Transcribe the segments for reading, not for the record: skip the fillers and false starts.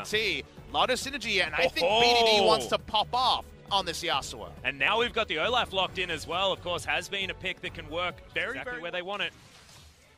KT. A lot of synergy, and I think BDD wants to pop off on this Yasuo. And now we've got the Olaf locked in as well. Of course, has been a pick that can work very where they want it.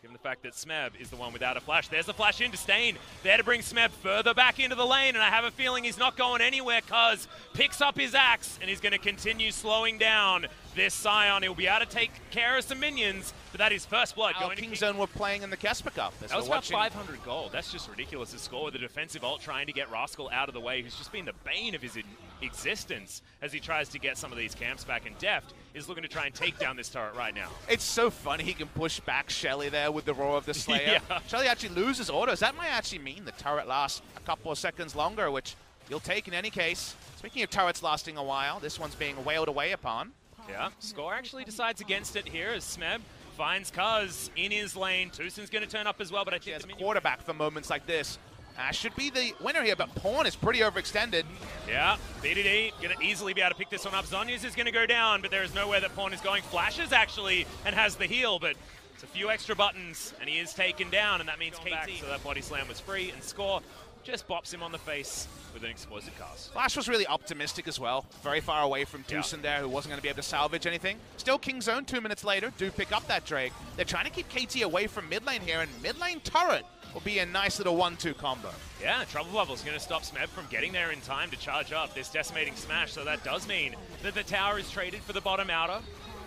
Given the fact that Smeb is the one without a flash. There's a flash into Stain. There to bring Smeb further back into the lane, and I have a feeling he's not going anywhere. Cuz picks up his axe, and he's going to continue slowing down this Scion. He'll be able to take care of some minions, but that is first blood. Going to Kingzone were playing in the Kesper Cup. That was about 500 gold. That's just ridiculous to score with a defensive ult trying to get Rascal out of the way, who's just been the bane of his existence as he tries to get some of these camps back. And Deft is looking to try and take down this turret right now. It's so funny he can push back Shelly there with the Roar of the Slayer. Yeah. Shelly actually loses autos. That might actually mean the turret lasts a couple of seconds longer, which you'll take in any case. Speaking of turrets lasting a while, this one's being wailed away upon. Yeah, Score actually decides against it here as Smeb finds Cuz in his lane. Tusin's going to turn up as well, but I think as a quarterback for moments like this, should be the winner here, but Pawn is pretty overextended. Yeah, BDD going to easily be able to pick this one up. Zhonya's is going to go down, but there is nowhere that Pawn is going. Flashes actually and has the heal, but it's a few extra buttons, and he is taken down, and that means KT. So that body slam was free, and Score just bops him on the face with an explosive cast. Flash was really optimistic as well. Very far away from Tusin there, who wasn't going to be able to salvage anything. Still Kingzone 2 minutes later, do pick up that Drake. They're trying to keep KT away from mid lane here, and mid lane turret will be a nice little 1-2 combo. Yeah, Trouble Bubble's going to stop Smeb from getting there in time to charge up this decimating smash, so that does mean that the tower is traded for the bottom outer.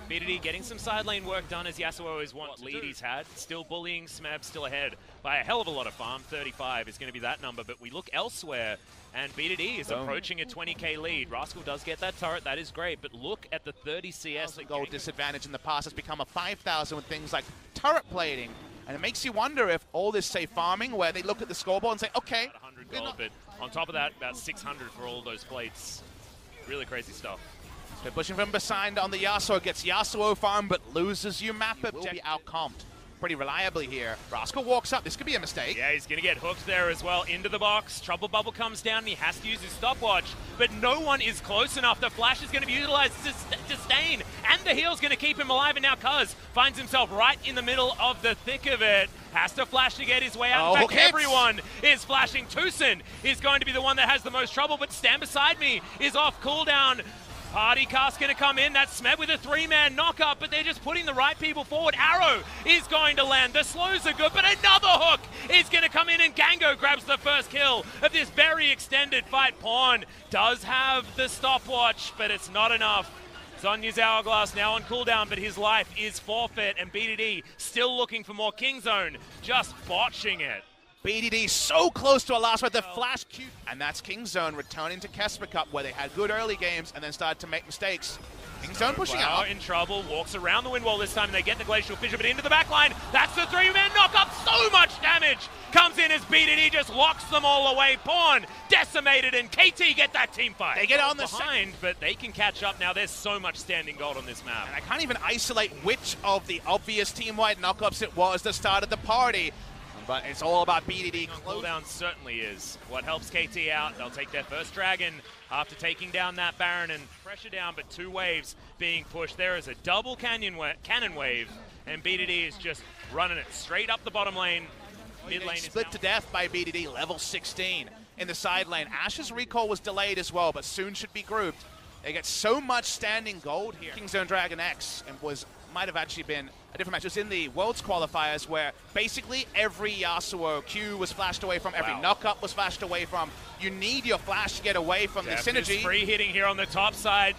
BDD getting some side lane work done as Yasuo is what lead he's had. Still bullying Smeb, still ahead by a hell of a lot of farm. 35 is going to be that number, but we look elsewhere, and BDD is approaching a 20k lead. Rascal does get that turret, that is great, but look at the 30 CS. The gold disadvantage in the past has become a 5,000 with things like turret plating, and it makes you wonder if all this, say, farming, where they look at the scoreboard and say, okay. 100 gold, but on top of that, about 600 for all those plates. Really crazy stuff. They're pushing from behind on the Yasuo, gets Yasuo farm, but loses you map it. Will be outcomped pretty reliably here. Rascal walks up, this could be a mistake. Yeah, he's going to get hooked there as well into the box. Trouble Bubble comes down and he has to use his stopwatch, but no one is close enough. The flash is going to be utilized to Stain, and the heal's going to keep him alive, and now Cuz finds himself right in the middle of the thick of it. Has to flash to get his way out. In fact, everyone is flashing. Tusin is going to be the one that has the most trouble, but Stand Beside Me is off cooldown. Party cast going to come in. That's Smeb with a 3-man knock-up, but they're just putting the right people forward. Arrow is going to land. The slows are good, but another hook is going to come in, and Gango grabs the first kill of this very extended fight. Pawn does have the stopwatch, but it's not enough. Zhonya's Hourglass now on cooldown, but his life is forfeit, and BDD still looking for more Kingzone, just botching it. BDD so close to a last fight, the flash cute. And that's Kingzone returning to Kesper Cup, where they had good early games and then started to make mistakes. Kingzone pushing out. In trouble, walks around the wind wall this time, and they get the Glacial Fissure, but into the back line. That's the 3-man knock-up. So much damage comes in as BDD just locks them all away. Pawn decimated, and KT get that team fight. They get on the behind, but they can catch up now. There's so much standing gold on this map. And I can't even isolate which of the obvious team-wide knockups it was that started the party. But it's all about BDD. Cooldown certainly is what helps KT out. They'll take their first dragon after taking down that Baron, and pressure down, but 2 waves being pushed. There is a double cannon wave, and BDD is just running it straight up the bottom lane. Mid lane is split to death by BDD, level 16 in the side lane. Ash's recall was delayed as well, but soon should be grouped. They get so much standing gold here. Kingzone Dragon X and might have actually been a different match. It was in the Worlds qualifiers where basically every Yasuo Q was flashed away from, every knock-up was flashed away from. You need your flash to get away from the synergy. Free hitting here on the top side.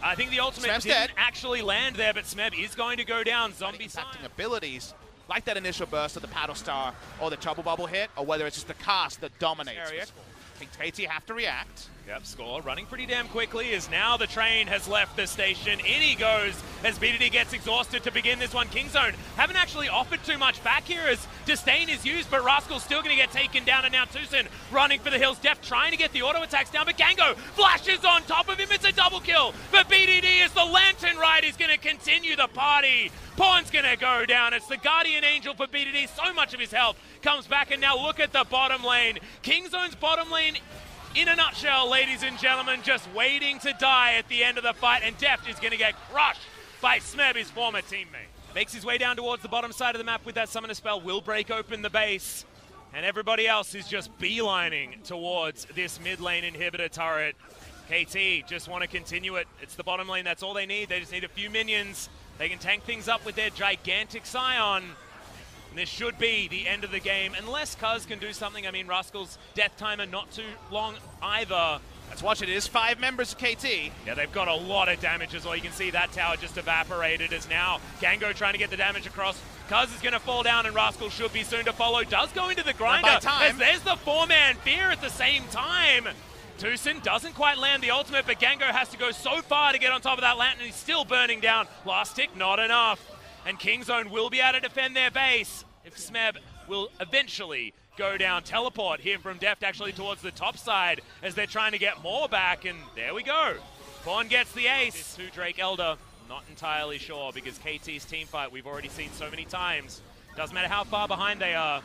I think the ultimate didn't actually land there, but Smeb is going to go down. Zombie impacting abilities like that initial burst of the Paddle Star or the Trouble Bubble hit, or whether it's just the cast that dominates. I think KT have to react. Yep, Score running pretty damn quickly as now the train has left the station. In he goes as BDD gets exhausted to begin this one. Kingzone haven't actually offered too much back here as Disdain is used, but Rascal's still going to get taken down, and now Tusin running for the hills. Deft trying to get the auto attacks down, but Gango flashes on top of him. It's a double kill, but BDD is the Lantern Ride. Is going to continue the party. Pawn's going to go down. It's the Guardian Angel for BDD. So much of his health comes back, and now look at the bottom lane. Kingzone's bottom lane in a nutshell, ladies and gentlemen, just waiting to die at the end of the fight, and Deft is going to get crushed by Smeb, his former teammate. Makes his way down towards the bottom side of the map with that summoner spell, will break open the base. And everybody else is just beelining towards this mid lane inhibitor turret. KT just want to continue it. It's the bottom lane, that's all they need. They just need a few minions. They can tank things up with their gigantic Scion. And this should be the end of the game, unless Cuz can do something. I mean, Rascal's death timer not too long either. Let's watch it. It is 5 members of KT. Yeah, they've got a lot of damage as well. You can see that tower just evaporated as now Gango trying to get the damage across. Cuz is going to fall down and Rascal should be soon to follow. Does go into the grinder as there's the 4-man fear at the same time. Tucson doesn't quite land the ultimate, but Gango has to go so far to get on top of that lantern. He's still burning down. Last tick, not enough. And Kingzone will be able to defend their base if Smeb will eventually go down. Teleport here from Deft actually towards the top side as they're trying to get more back, and there we go. Pawn gets the ace to Drake Elder. Not entirely sure because KT's team fight we've already seen so many times. Doesn't matter how far behind they are.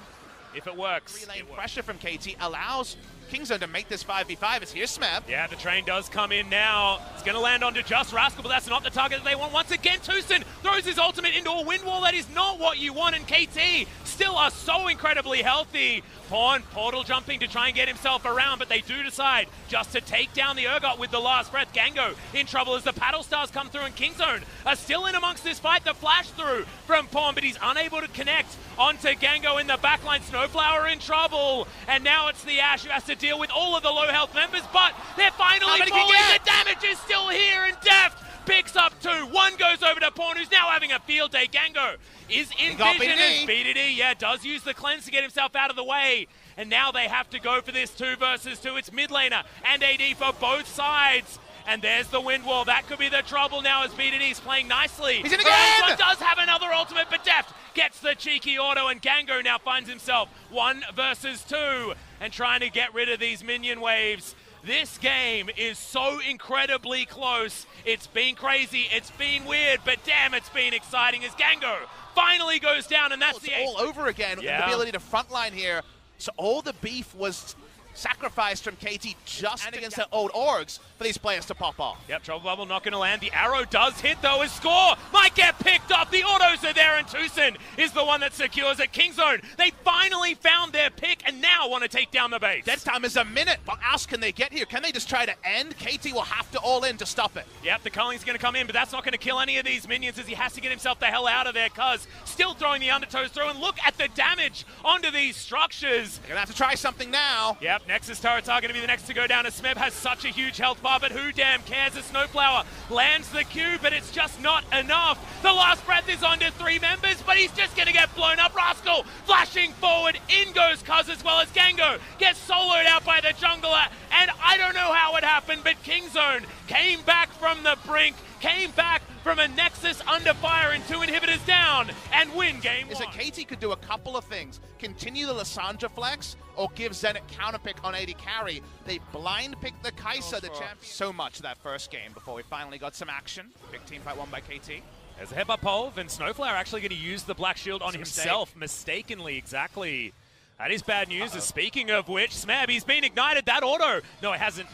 If it works, relay pressure from KT allows Kingzone to make this 5v5. It's here's Smeb. Yeah, the train does come in now. It's going to land onto just Rascal, but that's not the target that they want. Once again, Tucson throws his ultimate into a wind wall. That is not what you want, and KT still are so incredibly healthy. Pawn portal jumping to try and get himself around, but they do decide just to take down the Urgot with the last breath. Gango in trouble as the Paddle Stars come through, and Kingzone are still in amongst this fight. The flash through from Pawn, but he's unable to connect onto Gango in the backline. Snowflower in trouble, and now it's the Ash who has to deal with all of the low health members, but they're finally falling. The damage is still here, and Deft picks up 2. 1 goes over to Pawn, who's now having a field day. Gango is in vision as BDD, does use the cleanse to get himself out of the way. And now they have to go for this 2 versus 2. It's mid laner and AD for both sides. And there's the wind wall. That could be the trouble now as BDD's playing nicely. He's in again! Does have another ultimate, but Deft gets the cheeky auto, and Gango now finds himself 1 versus 2 and trying to get rid of these minion waves. This game is so incredibly close. It's been crazy, it's been weird, but damn, it's been exciting as Gango finally goes down, and that's the ace. All over again with the ability to frontline here. So all the beef was sacrificed from KT just against the old orgs for these players to pop off. Yep, Trouble Bubble not going to land. The arrow does hit though as Score might get picked up. The autos are there, and Tucson is the one that secures it. Kingzone, they finally found their pick and now want to take down the base. Dead time is a minute. What else can they get here? Can they just try to end? KT will have to all in to stop it. Yep, the culling's going to come in, but that's not going to kill any of these minions as he has to get himself the hell out of there. Cuz still throwing the undertows through, and look at the damage onto these structures. They're going to have to try something now. Yep, Nexus turrets are going to be the next to go down as Smeb has such a huge health bar, but who damn cares? A Snowflower lands the Q, but it's just not enough. The last breath is onto 3 members, but he's just going to get blown up. Rascal flashing forward. In goes Cuz as well as Gango gets soloed out by the jungler, and I don't know how it happened, but Kingzone came back from the brink, came back from a Nexus under fire and 2 inhibitors down and win game 1. Is that KT could do a couple of things. Continue the Lissandra flex or give Zenit counterpick on AD carry. They blind picked the Kai'Sa, the champ. So much that first game before we finally got some action. Big team fight won by KT. There's a headbutt pole, and Snowflower actually going to use the Black Shield on himself mistakenly, exactly. That is bad news. Speaking of which, Smeb, he's been ignited. That auto, no it hasn't.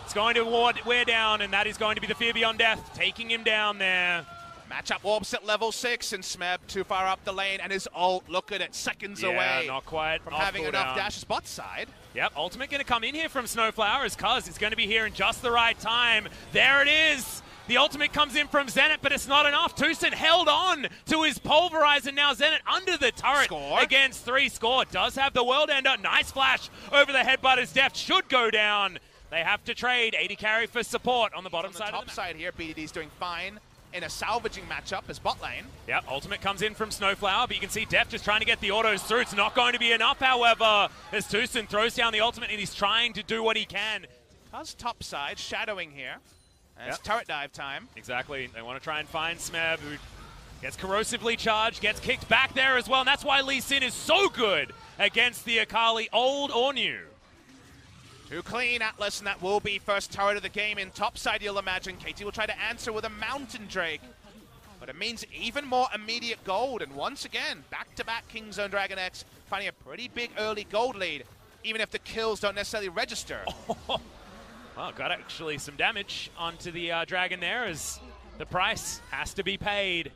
It's going to wear down, and that is going to be the Fear Beyond Death, taking him down there. Matchup orbs at level 6, and Smeb too far up the lane, and his ult, look at it, seconds away. Not quite from having enough dash. Bot side. Yep, ultimate going to come in here from Snowflower as Cuz is going to be here in just the right time. There it is. The ultimate comes in from Zenit, but it's not enough. Tucson held on to his pulverizer. Now Zenit under the turret against 3. Score does have the world ender. Nice flash over the headbutt as Deft should go down. They have to trade 80 carry for support on the bottom side. On the top side here, BDD's doing fine in a salvaging matchup as bot lane. Yep, ultimate comes in from Snowflower, but you can see Deft just trying to get the autos through. It's not going to be enough, however, as Tucson throws down the ultimate and he's trying to do what he can. Cuz top side, shadowing here. And it's turret dive time. Exactly. They want to try and find Smeb, who gets corrosively charged, gets kicked back there as well, and that's why Lee Sin is so good against the Akali, old or new. Too clean, Atlas, and that will be first turret of the game in top side, you'll imagine. KT will try to answer with a Mountain Drake. But it means even more immediate gold, and once again, back-to-back Kingzone Dragon X finding a pretty big early gold lead, even if the kills don't necessarily register. Well, got actually some damage onto the Dragon there as the price has to be paid.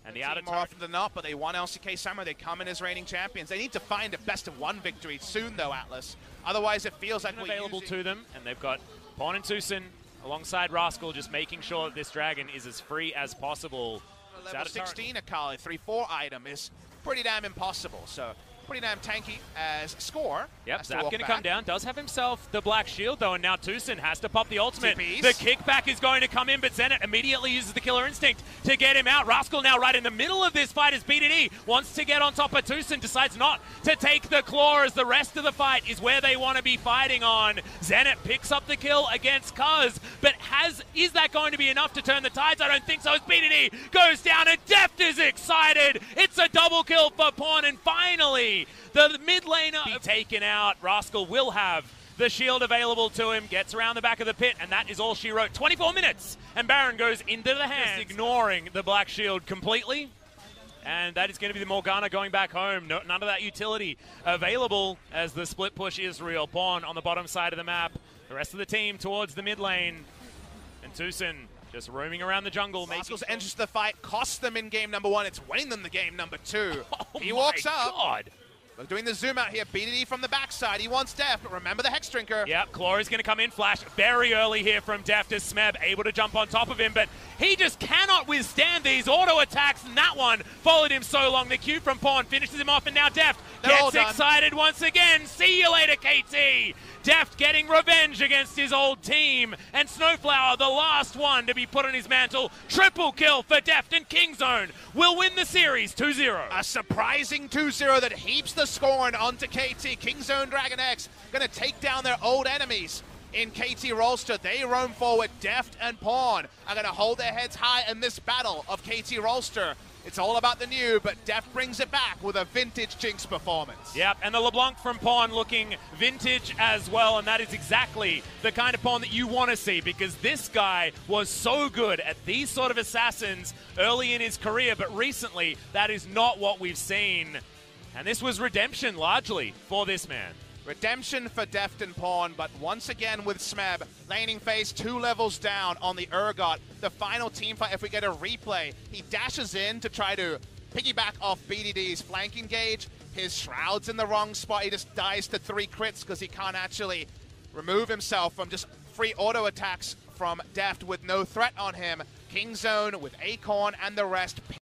And the outer more often than not, but they won LCK Summer. They come in as reigning champions. They need to find a best-of-1 victory soon, though, Atlas. Otherwise, it feels like we're available to them, and they've got Pawn and Tucson alongside Rascal, just making sure that this dragon is as free as possible. Level 16 Akali 3-4 item is pretty damn impossible. So pretty damn tanky as score. Yep, Zap going to come down. Does have himself the black shield, though, and now Tucson has to pop the ultimate. TPs. The kickback is going to come in, but Zenit immediately uses the killer instinct to get him out. Rascal now right in the middle of this fight as BDD wants to get on top of Tucson, decides not to take the claw as the rest of the fight is where they want to be fighting on. Zenit picks up the kill against Cuz, but is that going to be enough to turn the tides? I don't think so, as BDD goes down and Deft is excited. It's a double kill for Pawn, and finally the mid laner be taken out. Rascal will have the shield available to him, gets around the back of the pit, and that is all she wrote. 24 minutes, and Baron goes into the hands, just ignoring the black shield completely. And that is going to be the Morgana going back home. None of that utility available as the split push is real. Pawn on the bottom side of the map. The rest of the team towards the mid lane. And Tucson just roaming around the jungle. Rascal's enters the fight, costs them in game number 1. It's winning them the game number 2. Oh he walks up. God. We're doing the zoom out here. BDD from the backside. He wants Deft, but remember the Hex Drinker. Yep, Claw is going to come in. Flash very early here from Deft as Smeb able to jump on top of him, but he just cannot withstand these auto attacks, and that one followed him so long. The Q from Pawn finishes him off, and now Deft gets excited once again. See you later, KT. Deft getting revenge against his old team, and Snowflower, the last one to be put on his mantle. Triple kill for Deft, and Kingzone will win the series 2-0. A surprising 2-0 that heaps the scorn onto KT. Kingzone Dragon X going to take down their old enemies in KT Rolster. They roam forward. Deft and Pawn are going to hold their heads high in this battle of KT Rolster. It's all about the new, but Deft brings it back with a vintage Jinx performance. Yep, and the LeBlanc from Pawn looking vintage as well, and that is exactly the kind of Pawn that you want to see, because this guy was so good at these sort of assassins early in his career, but recently that is not what we've seen. And this was redemption largely for this man. Redemption for Deft and Pawn, but once again with Smeb, laning phase 2 levels down on the Urgot. The final team fight, if we get a replay, he dashes in to try to piggyback off BDD's flank engage. His Shroud's in the wrong spot. He just dies to 3 crits because he can't actually remove himself from just free auto attacks from Deft with no threat on him. Kingzone with Acorn and the rest